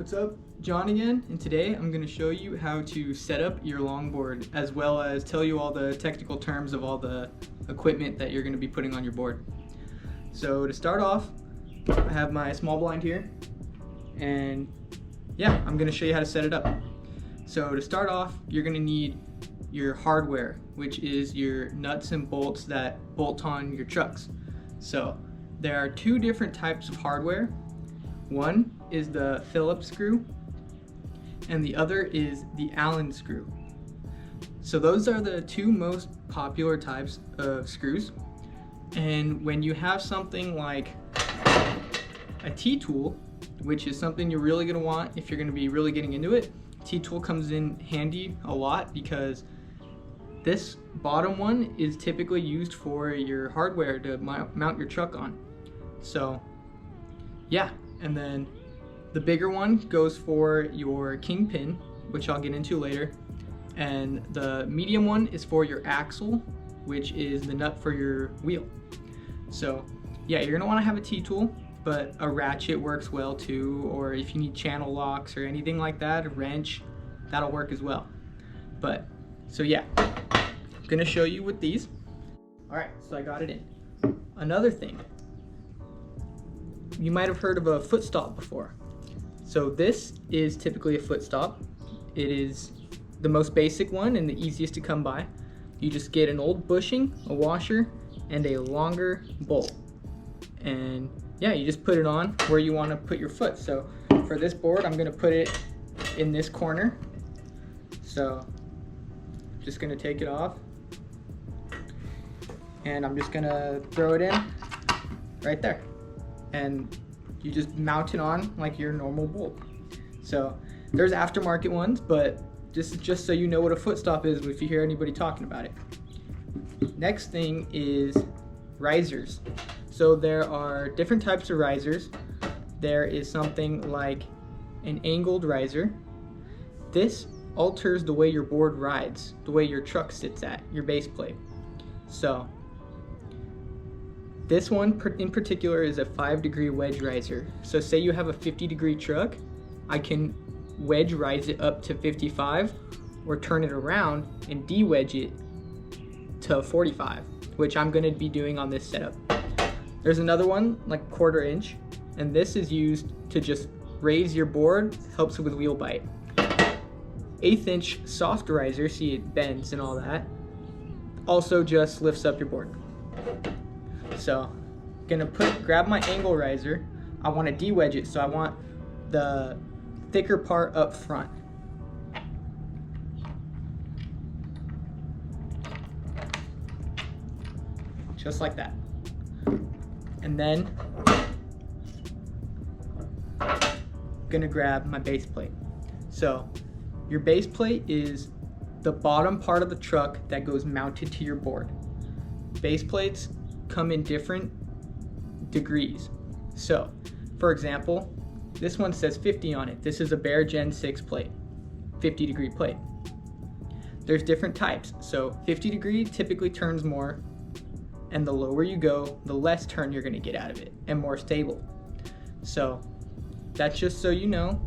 What's up? John again, and today I'm going to show you how to set up your longboard as well as tell you all the technical terms of all the equipment that you're going to be putting on your board. So to start off, I have my small blind here, and yeah, I'm going to show you how to set it up. So to start off, you're going to need your hardware, which is your nuts and bolts that bolt on your trucks. So there are two different types of hardware. One is the Phillips screw, and the other is the Allen screw. So those are the two most popular types of screws. And when you have something like a T-tool, which is something you're really going to want if you're going to be really getting into it, T-tool comes in handy a lot because this bottom one is typically used for your hardware to mount your truck on. So yeah, and then the bigger one goes for your kingpin, which I'll get into later, and the medium one is for your axle, which is the nut for your wheel. So yeah, you're gonna wanna have a T-tool, but a ratchet works well too, or if you need channel locks or anything like that, a wrench, that'll work as well. But, so yeah, I'm gonna show you with these. All right, so I got it in. Another thing, you might have heard of a foot stop before. So this is typically a foot stop. It is the most basic one and the easiest to come by. You just get an old bushing, a washer, and a longer bolt. And yeah, you just put it on where you want to put your foot. So for this board, I'm gonna put it in this corner. So just gonna take it off. And I'm just gonna throw it in right there. And you just mount it on like your normal bolt. So there's aftermarket ones, but just so you know what a foot stop is if you hear anybody talking about it. Next thing is risers. So there are different types of risers. There is something like an angled riser. This alters the way your board rides, the way your truck sits at, your base plate. So this one in particular is a 5-degree wedge riser. So say you have a 50-degree truck, I can wedge rise it up to 55 or turn it around and de-wedge it to 45, which I'm gonna be doing on this setup. There's another one like 1/4 inch, and this is used to just raise your board, helps with wheel bite. 1/8 inch soft riser, see it bends and all that, also just lifts up your board. So, gonna grab my angle riser. I want to de-wedge it, so I want the thicker part up front. Just like that. And then, gonna grab my base plate. So, your base plate is the bottom part of the truck that goes mounted to your board. Base plates come in different degrees. So, for example, this one says 50 on it. This is a Bear Gen 6 plate, 50-degree plate. There's different types. So 50 degree typically turns more, and the lower you go, the less turn you're gonna get out of it, and more stable. So that's just so you know.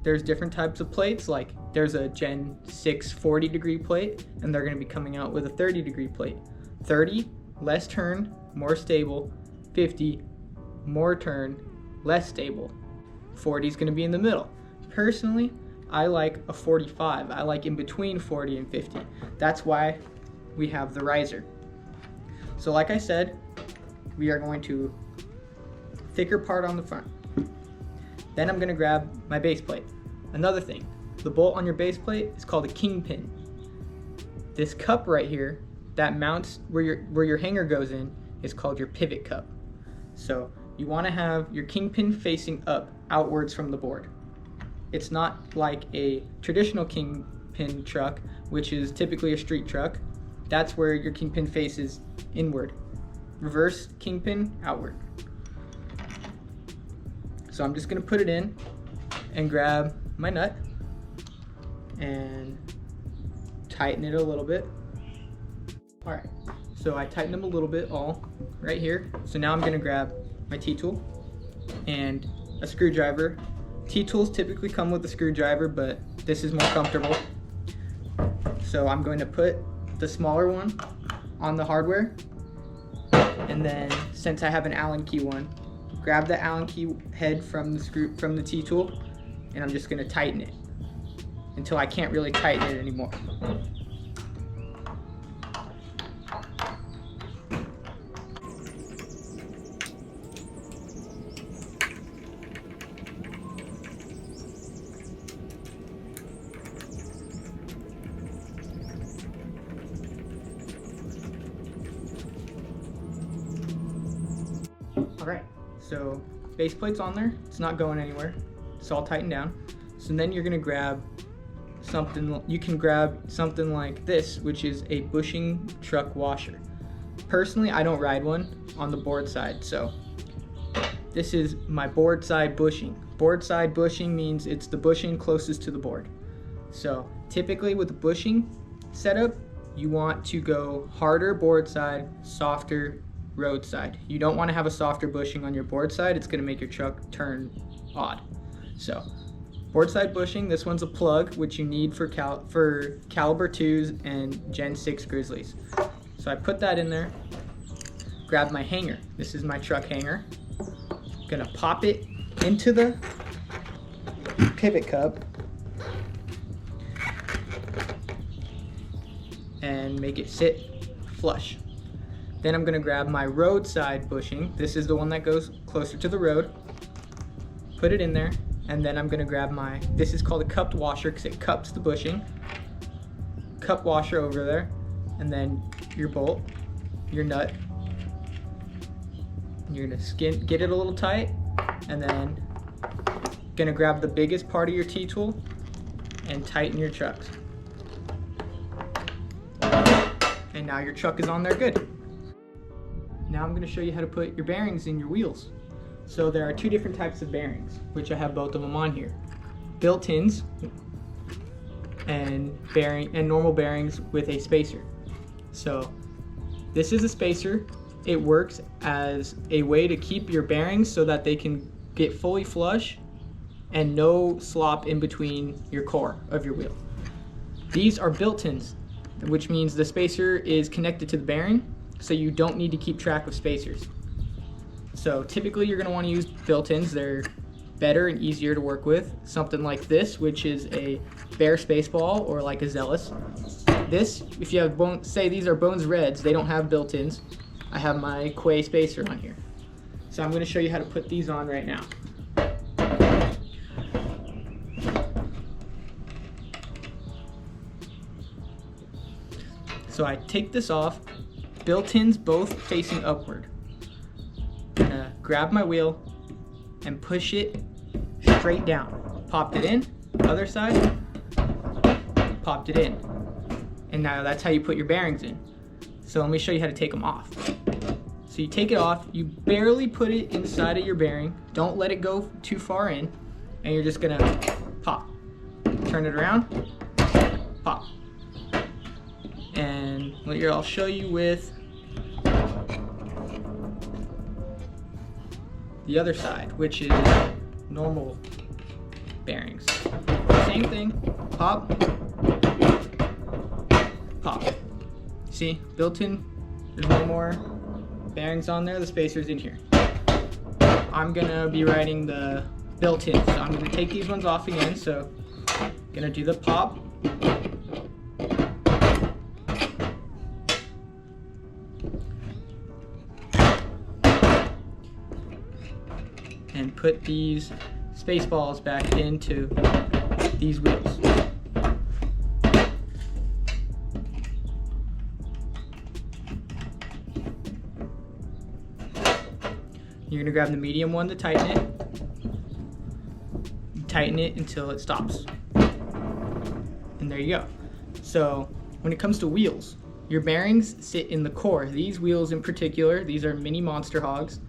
There's different types of plates, like there's a Gen 6 40-degree plate, and they're gonna be coming out with a 30-degree plate. 30, less turn, more stable. 50, more turn, less stable. 40 is going to be in the middle. Personally, I like a 45. I like in between 40 and 50. That's why we have the riser. So like I said, we are going to thicker part on the front. Then I'm going to grab my base plate. Another thing, the bolt on your base plate is called a kingpin. This cup right here that mounts where your hanger goes in is called your pivot cup. So you want to have your kingpin facing up, outwards from the board. It's not like a traditional kingpin truck, which is typically a street truck. That's where your kingpin faces inward. Reverse kingpin, outward. So I'm just gonna put it in and grab my nut and tighten it a little bit. All right, so I tightened them a little bit all right here. So now I'm gonna grab my T-tool and a screwdriver T-tools typically come with a screwdriver, but this is more comfortable. So I'm going to put the smaller one on the hardware, and then since I have an Allen key one, grab the Allen key head from the T-tool, and I'm just going to tighten it until I can't really tighten it anymore. Alright, so base plate's on there, it's not going anywhere, it's all tightened down. So then you're gonna grab something, you can grab something like this, which is a bushing truck washer. Personally, I don't ride one on the board side, so this is my board side bushing. Board side bushing means it's the bushing closest to the board. So typically with the bushing setup, you want to go harder board side, softer road side. You don't want to have a softer bushing on your board side, it's going to make your truck turn odd. So board side bushing, this one's a plug, which you need for caliber 2s and Gen 6 Grizzlies. So I put that in there, grab my hanger. This is my truck hanger. I'm gonna pop it into the pivot cup and make it sit flush. Then I'm gonna grab my roadside bushing. This is the one that goes closer to the road. Put it in there, and then I'm gonna grab my, this is called a cupped washer because it cups the bushing. Cup washer over there, and then your bolt, your nut. You're gonna get it a little tight, and then gonna grab the biggest part of your T-tool and tighten your trucks. And now your truck is on there good. Now I'm going to show you how to put your bearings in your wheels. So there are two different types of bearings, which I have both of them on here. Built-ins and normal bearings with a spacer. So this is a spacer. It works as a way to keep your bearings so that they can get fully flush and no slop in between your core of your wheel. These are built-ins, which means the spacer is connected to the bearing, so you don't need to keep track of spacers. So typically you're going to want to use built-ins. They're better and easier to work with. Something like this, which is a Bear Spaceball or like a Zealous. This, if you have say these are Bones Reds, they don't have built-ins. I have my Quay spacer on here. So I'm going to show you how to put these on right now. So I take this off, built-ins both facing upward. I'm gonna grab my wheel and push it straight down. Popped it in, other side, popped it in. And now that's how you put your bearings in. So let me show you how to take them off. So you take it off, you barely put it inside of your bearing, don't let it go too far in, and you're just gonna pop. Turn it around, pop. And here I'll show you with the other side, which is normal bearings. Same thing, pop, pop. See, built-in, there's no more bearings on there, the spacer's in here. I'm gonna be riding the built-in, so I'm gonna take these ones off again, so gonna do the pop, and put these space balls back into these wheels. You're gonna grab the medium one to tighten it. Tighten it until it stops. And there you go. So when it comes to wheels, your bearings sit in the core. These wheels in particular, these are mini Monster Hogs,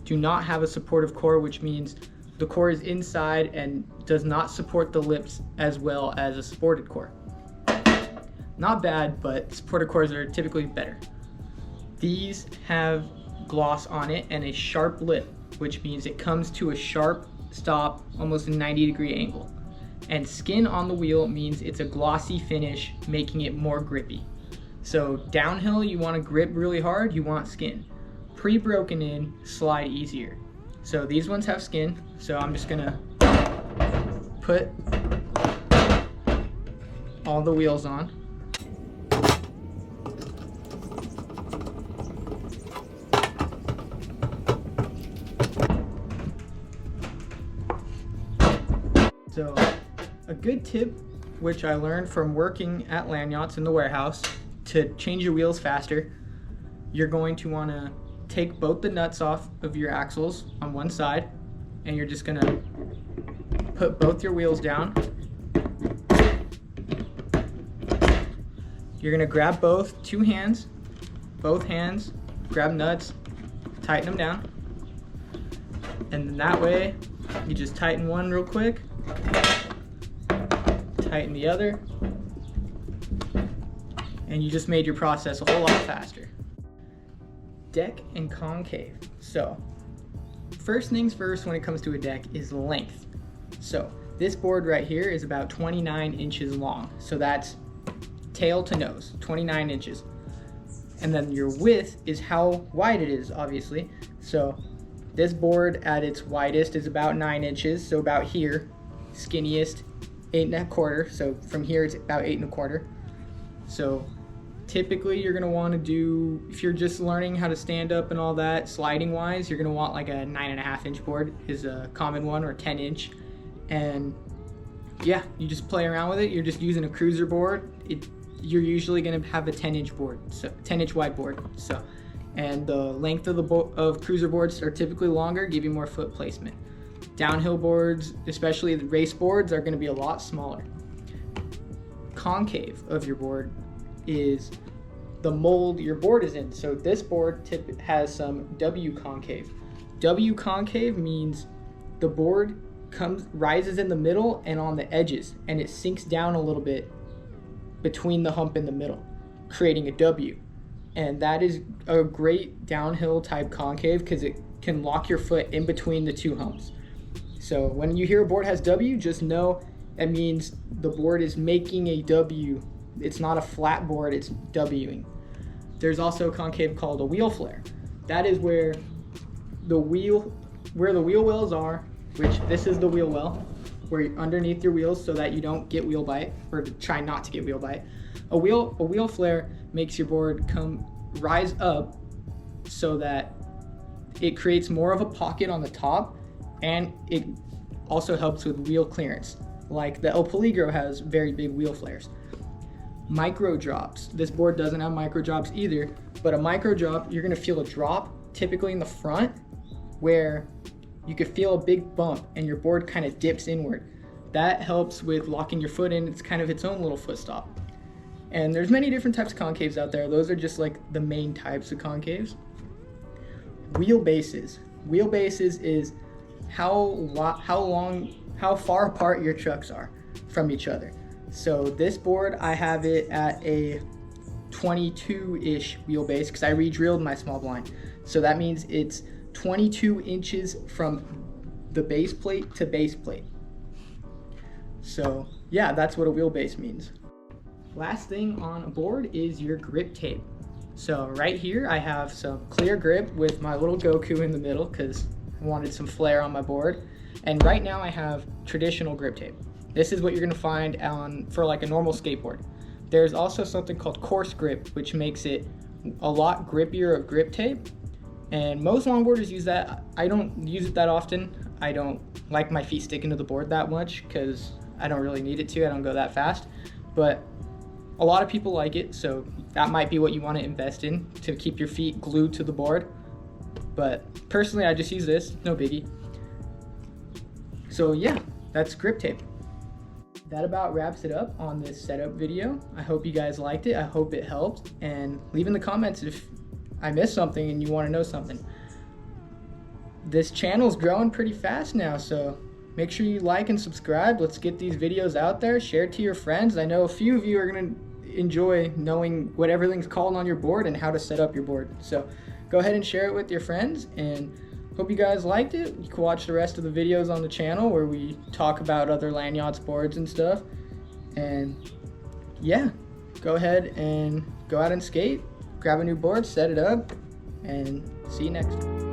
do not have a supportive core, which means the core is inside and does not support the lips as well as a supported core. Not bad, but supported cores are typically better. These have gloss on it and a sharp lip, which means it comes to a sharp stop almost a 90-degree angle. And skin on the wheel means it's a glossy finish, making it more grippy. So downhill, you want to grip really hard, you want skin. Pre-broken in, slide easier. So these ones have skin, so I'm just gonna put all the wheels on. So a good tip, which I learned from working at land yachts in the warehouse, to change your wheels faster, you're going to want to take both the nuts off of your axles on one side, and you're just going to put both your wheels down. You're going to grab both hands, grab nuts, tighten them down, and then that way you just tighten one real quick, tighten the other, and you just made your process a whole lot faster. Deck and concave. So first things first when it comes to a deck is length. So this board right here is about 29 inches long. So that's tail to nose, 29 inches. And then your width is how wide it is, obviously. So this board at its widest is about 9 inches. So about here, skinniest 8.25. So from here it's about 8.25. So typically you're gonna want to do, if you're just learning how to stand up and all that, sliding wise, you're gonna want like a 9.5 inch board is a common one, or 10 inch. And yeah, you just play around with it. You're just using a cruiser board. You're usually gonna have a 10 inch board, so 10 inch wide board. So, and the length of of cruiser boards are typically longer, give you more foot placement. Downhill boards, especially the race boards, are gonna be a lot smaller. Concave of your board is the mold your board is in. So this board has some W concave. W concave means the board rises in the middle and on the edges, and it sinks down a little bit between the hump in the middle, creating a W. And that is a great downhill type concave because it can lock your foot in between the two humps. So when you hear a board has W, just know that means the board is making a W. It's not a flat board, it's Wing. There's also a concave called a wheel flare. That is where the wheel wells are, which this is the wheel well, where you're underneath your wheels so that you don't get wheel bite, or to try not to get wheel bite. A wheel flare makes your board rise up so that it creates more of a pocket on the top, and it also helps with wheel clearance. Like the El Peligro has very big wheel flares. Micro drops. This board doesn't have micro drops either, but a micro drop, you're gonna feel a drop typically in the front where you could feel a big bump and your board kind of dips inward. That helps with locking your foot in. It's kind of its own little foot stop. And there's many different types of concaves out there. Those are just like the main types of concaves. Wheelbases. Wheelbases is how far apart your trucks are from each other. So this board, I have it at a 22-ish wheelbase because I re-drilled my small blind. So that means it's 22 inches from the base plate to base plate. So yeah, that's what a wheelbase means. Last thing on a board is your grip tape. So right here I have some clear grip with my little Goku in the middle because I wanted some flair on my board. And right now I have traditional grip tape. This is what you're gonna find for like a normal skateboard. There's also something called coarse grip, which makes it a lot grippier of grip tape. And most longboarders use that. I don't use it that often. I don't like my feet sticking to the board that much because I don't really need it to. I don't go that fast. But a lot of people like it, so that might be what you want to invest in to keep your feet glued to the board. But personally, I just use this, no biggie. So yeah, that's grip tape. That about wraps it up on this setup video. I hope you guys liked it. I hope it helped. And leave in the comments if I missed something and you want to know something. This channel's growing pretty fast now, so make sure you like and subscribe. Let's get these videos out there. Share it to your friends. I know a few of you are going to enjoy knowing what everything's called on your board and how to set up your board. So go ahead and share it with your friends, and hope you guys liked it. You can watch the rest of the videos on the channel where we talk about other Lanyards boards and stuff. And yeah, go ahead and go out and skate, grab a new board, set it up, and see you next time.